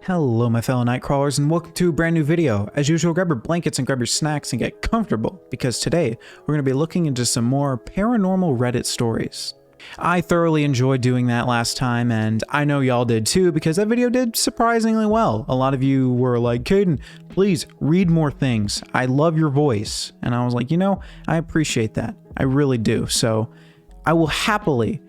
Hello my fellow night crawlers and welcome to a brand new video. As usual, grab your blankets and grab your snacks and get comfortable because today we're going to be looking into some more paranormal Reddit stories. I thoroughly enjoyed doing that last time and I know y'all did too because that video did surprisingly well. A lot of you were like, Caden, please read more things. I love your voice. And I was like, I appreciate that. I really do. So I will happily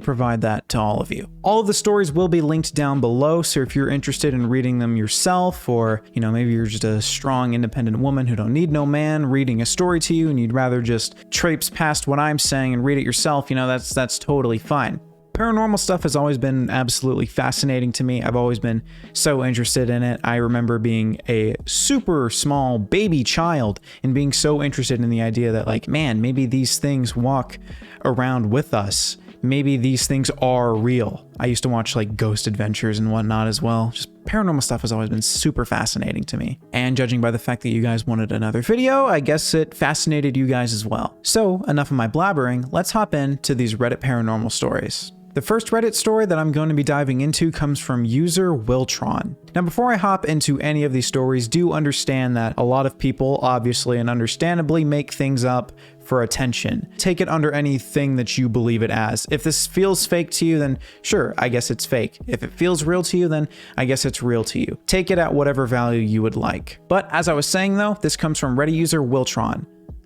provide that to all of you. All of the stories will be linked down below, so if you're interested in reading them yourself, or maybe you're just a strong independent woman who don't need no man reading a story to you and you'd rather just traipse past what I'm saying and read it yourself, that's totally fine. Paranormal stuff has always been absolutely fascinating to me. I've always been so interested in it. I remember being a super small baby child and being so interested in the idea that maybe these things walk around with us. Maybe these things are real. I used to watch Ghost Adventures and whatnot as well. Just paranormal stuff has always been super fascinating to me. And judging by the fact that you guys wanted another video, I guess it fascinated you guys as well. So enough of my blabbering, let's hop into these Reddit paranormal stories. The first Reddit story that I'm going to be diving into comes from user Wiltron. Now, before I hop into any of these stories, do understand that a lot of people, obviously and understandably, make things up for attention. Take it under anything that you believe it as. If this feels fake to you, then sure, I guess it's fake. If it feels real to you, then I guess it's real to you. Take it at whatever value you would like. But as I was saying though, this comes from Reddit user Wiltron.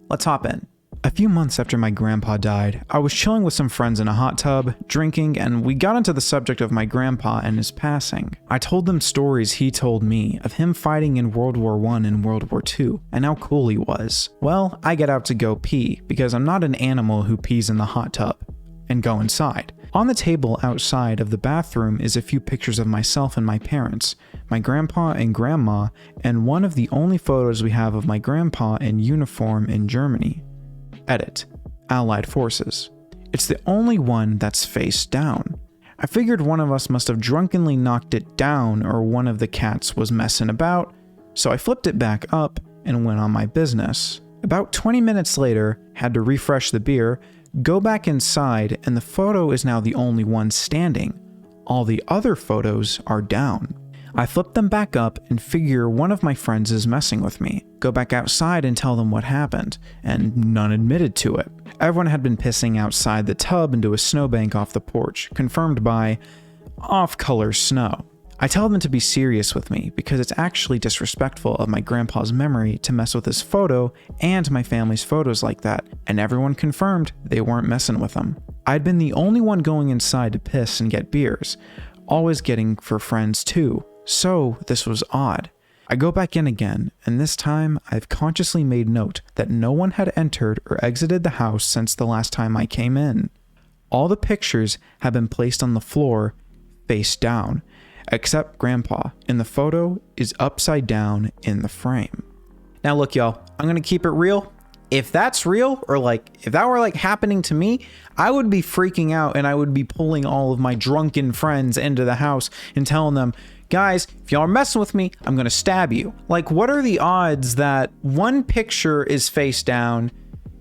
Let's hop in. A few months after my grandpa died, I was chilling with some friends in a hot tub, drinking, and we got into the subject of my grandpa and his passing. I told them stories he told me of him fighting in World War I and World War II, and how cool he was. Well, I get out to go pee, because I'm not an animal who pees in the hot tub, and go inside. On the table outside of the bathroom is a few pictures of myself and my parents, my grandpa and grandma, and one of the only photos we have of my grandpa in uniform in Germany. Edit. Allied Forces. It's the only one that's face down. I figured one of us must have drunkenly knocked it down or one of the cats was messing about, so I flipped it back up and went on my business. About 20 minutes later, had to refresh the beer, go back inside, and the photo is now the only one standing. All the other photos are down. I flip them back up and figure one of my friends is messing with me. Go back outside and tell them what happened, and none admitted to it. Everyone had been pissing outside the tub into a snowbank off the porch, confirmed by off-color snow. I tell them to be serious with me because it's actually disrespectful of my grandpa's memory to mess with his photo and my family's photos like that, and everyone confirmed they weren't messing with him. I'd been the only one going inside to piss and get beers, always getting for friends too. So this was odd. I go back in again, and this time I've consciously made note that no one had entered or exited the house since the last time I came in. All the pictures have been placed on the floor, face down, except Grandpa, and the photo is upside down in the frame. Now look y'all, I'm gonna keep it real. If that's real, or if that were happening to me, I would be freaking out and I would be pulling all of my drunken friends into the house and telling them, guys, if y'all are messing with me, I'm gonna stab you. What are the odds that one picture is face down,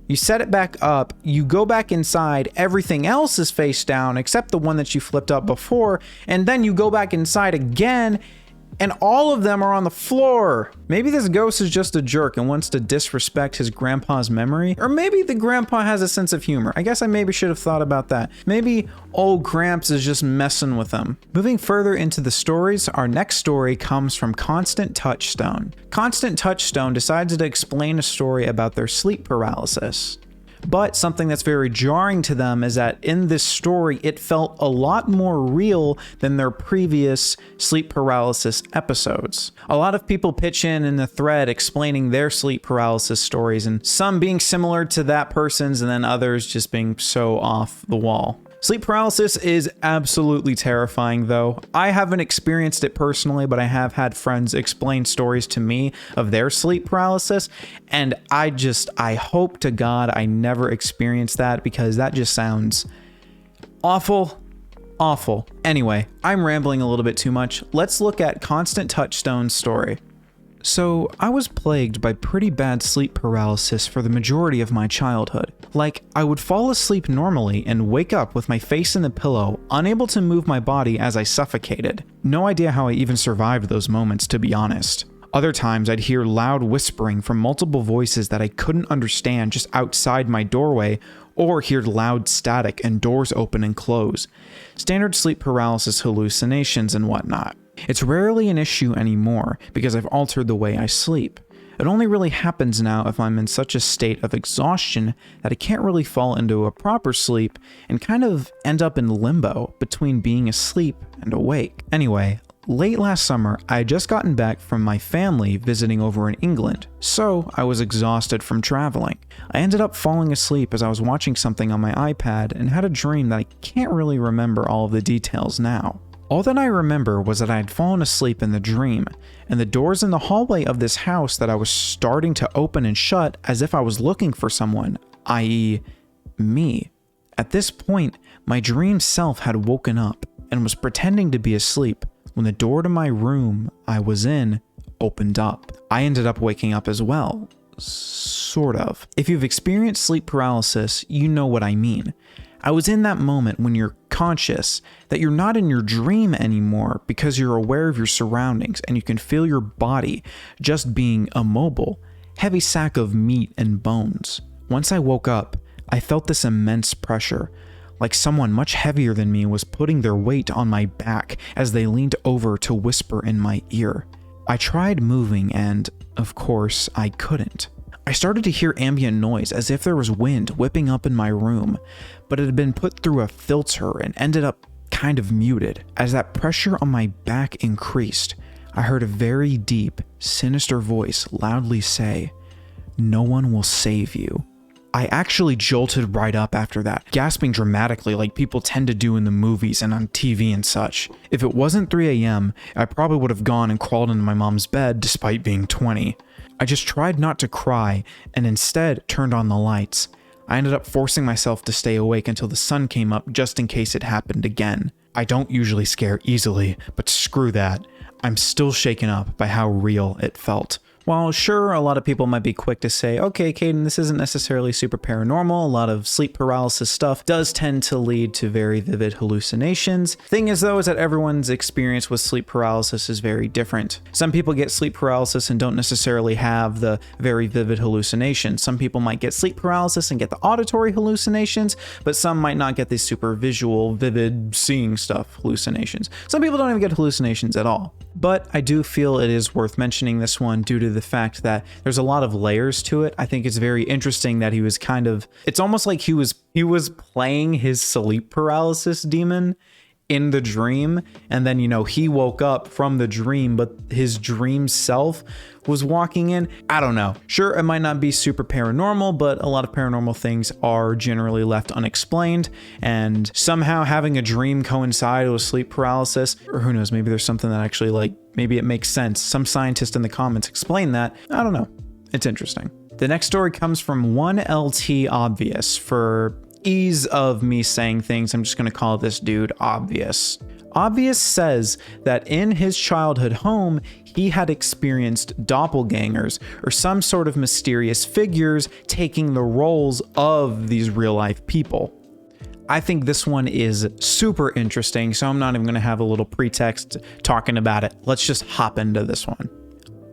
you set it back up, you go back inside, everything else is face down except the one that you flipped up before, and then you go back inside again, and all of them are on the floor. Maybe this ghost is just a jerk and wants to disrespect his grandpa's memory. Or maybe the grandpa has a sense of humor. I guess I maybe should have thought about that. Maybe old Gramps is just messing with them. Moving further into the stories, our next story comes from constanttouchstone. Constanttouchstone decides to explain a story about their sleep paralysis. But something that's very jarring to them is that in this story, it felt a lot more real than their previous sleep paralysis episodes. A lot of people pitch in the thread explaining their sleep paralysis stories, and some being similar to that person's and then others just being so off the wall. Sleep paralysis is absolutely terrifying though. I haven't experienced it personally, but I have had friends explain stories to me of their sleep paralysis, and I hope to God I never experienced that because that just sounds awful. Awful. Anyway, I'm rambling a little bit too much. Let's look at constanttouchstone's story. So, I was plagued by pretty bad sleep paralysis for the majority of my childhood. Like, I would fall asleep normally and wake up with my face in the pillow, unable to move my body as I suffocated. No idea how I even survived those moments, to be honest. Other times, I'd hear loud whispering from multiple voices that I couldn't understand just outside my doorway, or hear loud static and doors open and close. Standard sleep paralysis hallucinations and whatnot. It's rarely an issue anymore because I've altered the way I sleep. It only really happens now if I'm in such a state of exhaustion that I can't really fall into a proper sleep and kind of end up in limbo between being asleep and awake. Anyway, late last summer, I had just gotten back from my family visiting over in England, so I was exhausted from traveling. I ended up falling asleep as I was watching something on my iPad and had a dream that I can't really remember all of the details now. All that I remember was that I had fallen asleep in the dream, and the doors in the hallway of this house that I was starting to open and shut as if I was looking for someone, i.e., me. At this point, my dream self had woken up and was pretending to be asleep when the door to my room I was in opened up. I ended up waking up as well. Sort of. If you've experienced sleep paralysis, you know what I mean. I was in that moment when you're conscious that you're not in your dream anymore because you're aware of your surroundings and you can feel your body just being a mobile, heavy sack of meat and bones. Once I woke up, I felt this immense pressure, like someone much heavier than me was putting their weight on my back as they leaned over to whisper in my ear. I tried moving and, of course, I couldn't. I started to hear ambient noise as if there was wind whipping up in my room, but it had been put through a filter and ended up kind of muted. As that pressure on my back increased, I heard a very deep, sinister voice loudly say, "No one will save you." I actually jolted right up after that, gasping dramatically like people tend to do in the movies and on TV and such. If it wasn't 3 a.m., I probably would have gone and crawled into my mom's bed despite being 20. I just tried not to cry and instead turned on the lights. I ended up forcing myself to stay awake until the sun came up just in case it happened again. I don't usually scare easily, but screw that. I'm still shaken up by how real it felt. While sure, a lot of people might be quick to say, okay, Caden, this isn't necessarily super paranormal. A lot of sleep paralysis stuff does tend to lead to very vivid hallucinations. Thing is though, is that everyone's experience with sleep paralysis is very different. Some people get sleep paralysis and don't necessarily have the very vivid hallucinations. Some people might get sleep paralysis and get the auditory hallucinations, but some might not get these super visual, vivid, seeing stuff hallucinations. Some people don't even get hallucinations at all. But I do feel it is worth mentioning this one due to the fact that there's a lot of layers to it. I think it's very interesting that he was kind of, it's almost like he was playing his sleep paralysis demon in the dream, and then, you know, he woke up from the dream, but his dream self was walking in. I don't know. Sure, it might not be super paranormal, but a lot of paranormal things are generally left unexplained, and somehow having a dream coincide with sleep paralysis, or who knows, maybe there's something that actually, like, maybe it makes sense. Some scientist in the comments explain that. I don't know. It's interesting. The next story comes from 1LT Obvious. For ease of me saying things, I'm just going to call this dude Obvious. Obvious says that in his childhood home, he had experienced doppelgangers, or some sort of mysterious figures taking the roles of these real-life people. I think this one is super interesting, so I'm not even going to have a little pretext talking about it. Let's just hop into this one.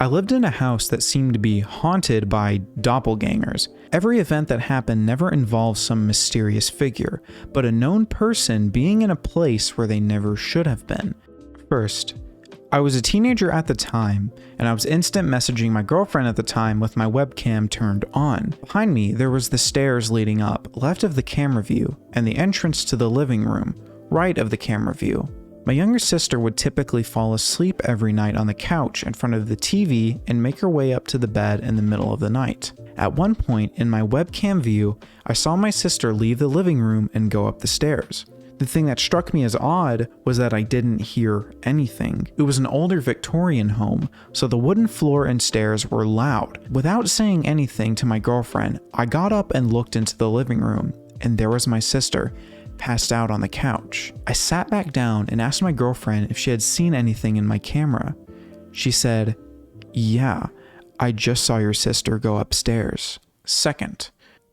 I lived in a house that seemed to be haunted by doppelgangers. Every event that happened never involved some mysterious figure, but a known person being in a place where they never should have been. First, I was a teenager at the time, and I was instant messaging my girlfriend at the time with my webcam turned on. Behind me, there was the stairs leading up, left of the camera view, and the entrance to the living room, right of the camera view. My younger sister would typically fall asleep every night on the couch in front of the TV and make her way up to the bed in the middle of the night. At one point in my webcam view, I saw my sister leave the living room and go up the stairs. The thing that struck me as odd was that I didn't hear anything. It was an older Victorian home, so the wooden floor and stairs were loud. Without saying anything to my girlfriend, I got up and looked into the living room, and there was my sister, passed out on the couch. I sat back down and asked my girlfriend if she had seen anything in my camera. She said, "Yeah, I just saw your sister go upstairs." Second,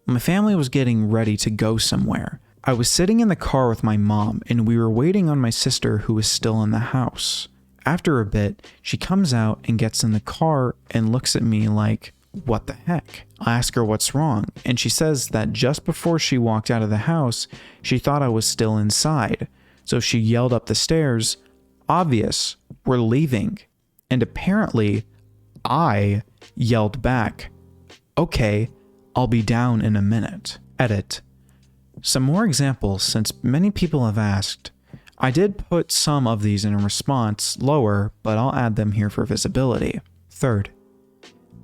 My family was getting ready to go somewhere. I was sitting in the car with my mom, and we were waiting on my sister who was still in the house. After a bit, she comes out and gets in the car and looks at me like, what the heck? I ask her what's wrong, and she says that just before she walked out of the house, she thought I was still inside. So she yelled up the stairs, "Obvious, we're leaving." And apparently, I yelled back, "Okay, I'll be down in a minute." Edit. Some more examples, since many people have asked. I did put some of these in a response lower, but I'll add them here for visibility. Third,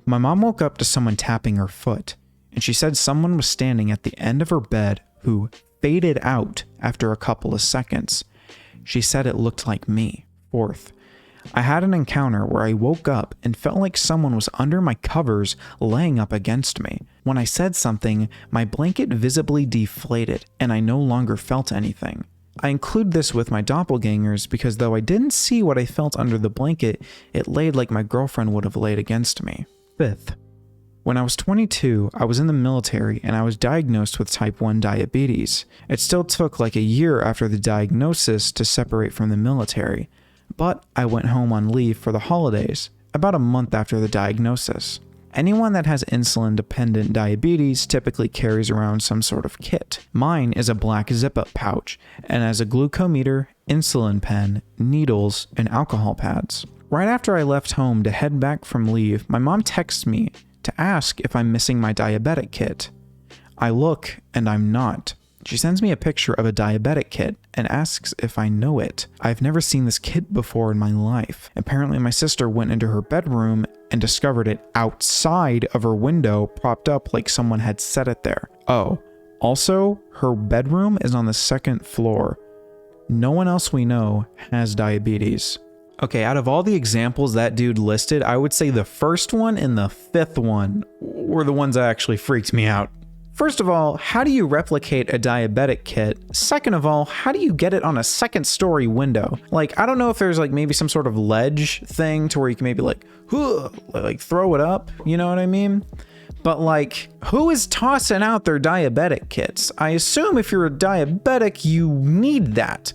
my mom woke up to someone tapping her foot, and she said someone was standing at the end of her bed who faded out after a couple of seconds. She said it looked like me. Fourth, I had an encounter where I woke up and felt like someone was under my covers laying up against me. When I said something, my blanket visibly deflated and I no longer felt anything. I include this with my doppelgangers because though I didn't see what I felt under the blanket, it laid like my girlfriend would have laid against me. Fifth, when I was 22, I was in the military and I was diagnosed with type 1 diabetes. It still took like a year after the diagnosis to separate from the military. But I went home on leave for the holidays, about a month after the diagnosis. Anyone that has insulin-dependent diabetes typically carries around some sort of kit. Mine is a black zip-up pouch and has a glucometer, insulin pen, needles, and alcohol pads. Right after I left home to head back from leave, my mom texts me to ask if I'm missing my diabetic kit. I look and I'm not. She sends me a picture of a diabetic kit and asks if I know it. I've never seen this kit before in my life. Apparently my sister went into her bedroom and discovered it outside of her window, propped up like someone had set it there. Oh, also, her bedroom is on the second floor. No one else we know has diabetes. Okay, out of all the examples that dude listed, I would say the first one and the fifth one were the ones that actually freaked me out. First of all, how do you replicate a diabetic kit? Second of all, how do you get it on a second story window? Like, I don't know if there's like maybe some sort of ledge thing to where you can maybe like throw it up, you know what I mean? But like, who is tossing out their diabetic kits? I assume if you're a diabetic, you need that.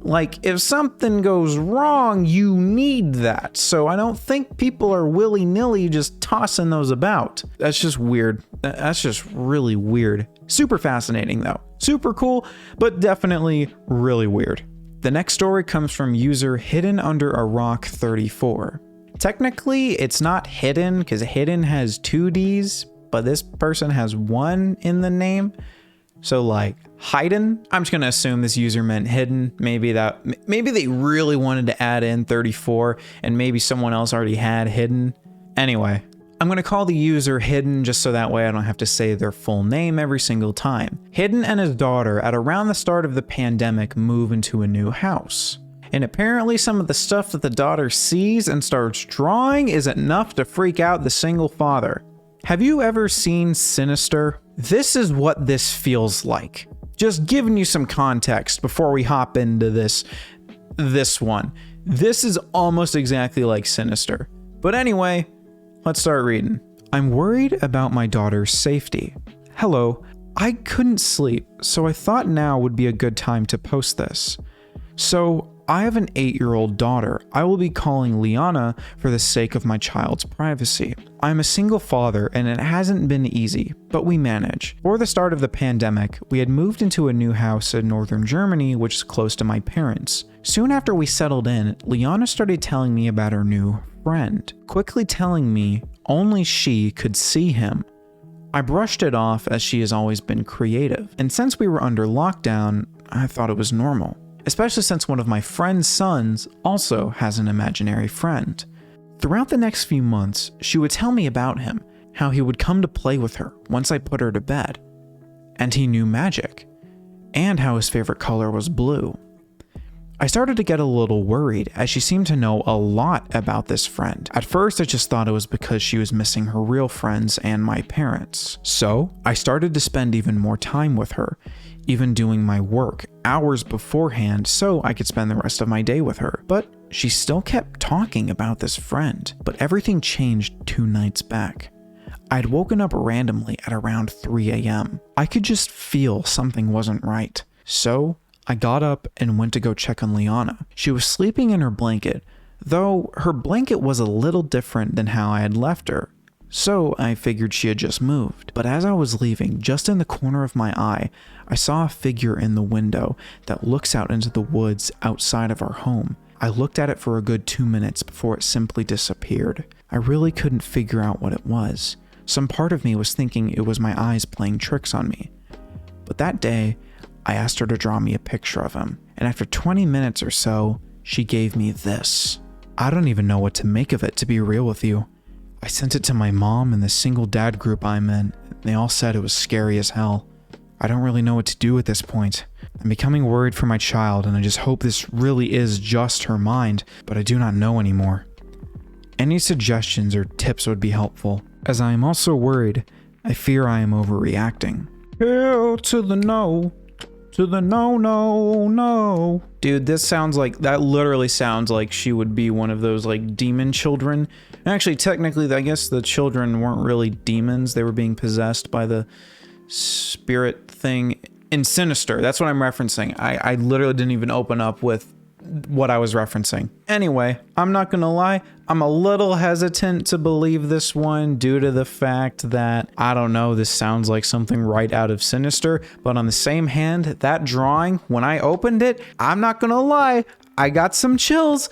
Like, if something goes wrong, you need that. So I don't think people are willy-nilly just tossing those about. That's just weird. That's just really weird. Super fascinating though. Super cool, but definitely really weird. The next story comes from user Hidden Under a Rock 34. Technically, it's not hidden because hidden has 2 Ds, but this person has 1 in the name. So like Hayden, I'm just gonna assume this user meant hidden. Maybe they really wanted to add in 34 and maybe someone else already had hidden. Anyway, I'm gonna call the user Hidden just so that way I don't have to say their full name every single time. Hidden and his daughter at around the start of the pandemic move into a new house. And apparently some of the stuff that the daughter sees and starts drawing is enough to freak out the single father. Have you ever seen Sinister? This is what this feels like. Just giving you some context before we hop into this one. This is almost exactly like Sinister. But anyway, let's start reading. I'm worried about my daughter's safety. Hello, I couldn't sleep, so I thought now would be a good time to post this. So, I have an 8-year-old daughter. I will be calling Liana for the sake of my child's privacy. I'm a single father and it hasn't been easy, but we manage. Before the start of the pandemic, we had moved into a new house in northern Germany, which is close to my parents. Soon after we settled in, Liana started telling me about her new friend, quickly telling me only she could see him. I brushed it off as she has always been creative, and since we were under lockdown, I thought it was normal. Especially since one of my friend's sons also has an imaginary friend. Throughout the next few months, she would tell me about him, how he would come to play with her once I put her to bed, and he knew magic, and how his favorite color was blue. I started to get a little worried as she seemed to know a lot about this friend. At first, I just thought it was because she was missing her real friends and my parents. So, I started to spend even more time with her, even doing my work hours beforehand so I could spend the rest of my day with her. But she still kept talking about this friend. But everything changed 2 nights back. I'd woken up randomly at around 3 a.m. I could just feel something wasn't right. So I got up and went to go check on Liana. She was sleeping in her blanket, though her blanket was a little different than how I had left her. So I figured she had just moved. But as I was leaving, just in the corner of my eye, I saw a figure in the window that looks out into the woods outside of our home. I looked at it for a good 2 minutes before it simply disappeared. I really couldn't figure out what it was. Some part of me was thinking it was my eyes playing tricks on me. But that day, I asked her to draw me a picture of him, and after 20 minutes or so, she gave me this. I don't even know what to make of it, to be real with you. I sent it to my mom and the single dad group I'm in, and they all said it was scary as hell. I don't really know what to do at this point. I'm becoming worried for my child, and I just hope this really is just her mind, but I do not know anymore. Any suggestions or tips would be helpful, as I am also worried. I fear I am overreacting. Hell to the no. To the no, no, no. Dude, this sounds like, that literally sounds like she would be one of those like demon children. Actually, technically, I guess the children weren't really demons. They were being possessed by the spirit thing in Sinister. That's what I'm referencing. I literally didn't even open up with what I was referencing. Anyway, I'm not gonna lie, I'm a little hesitant to believe this one due to the fact that, I don't know, this sounds like something right out of Sinister, but on the same hand, that drawing, when I opened it, I'm not gonna lie, I got some chills.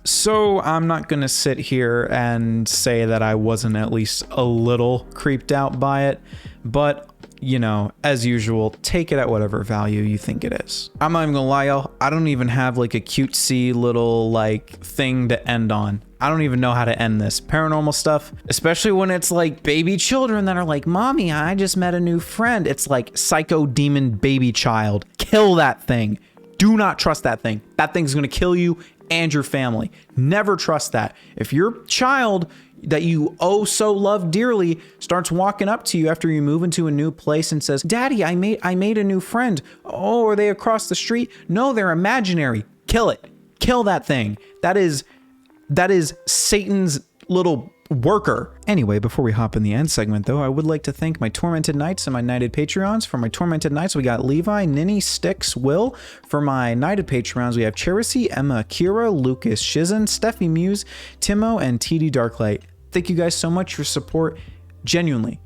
So I'm not gonna sit here and say that I wasn't at least a little creeped out by it, but you know, as usual, take it at whatever value you think it is. I'm not even gonna lie, y'all, I don't even have like a cutesy little like thing to end on. I don't even know how to end this. Paranormal stuff, especially when it's like baby children that are like, Mommy, I just met a new friend. It's like psycho demon baby child. Kill that thing. Do not trust that thing. That thing's gonna kill you and your family. Never trust that. If your child that you oh so love dearly starts walking up to you after you move into a new place and says, Daddy, I made a new friend. Oh, are they across the street? No, they're imaginary. Kill it. Kill that thing. That is Satan's little worker. Anyway, before we hop in the end segment though, I would like to thank my Tormented Knights and my Knighted Patreons. For my Tormented Knights, we got Levi, Ninny, Styx, Will. For my Knighted Patreons, we have Cherisy, Emma, Kira, Lucas, Shizen, Steffi Muse, Timo, and TD Darklight. Thank you guys so much. Your support genuinely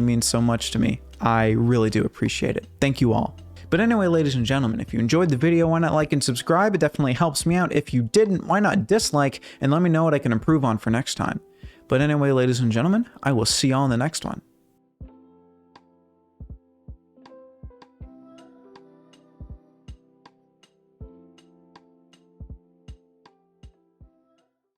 means so much to me. I really do appreciate it. Thank you all. But anyway, ladies and gentlemen, if you enjoyed the video, why not like and subscribe? It definitely helps me out. If you didn't, why not dislike and let me know what I can improve on for next time. But anyway, ladies and gentlemen, I will see y'all in the next one.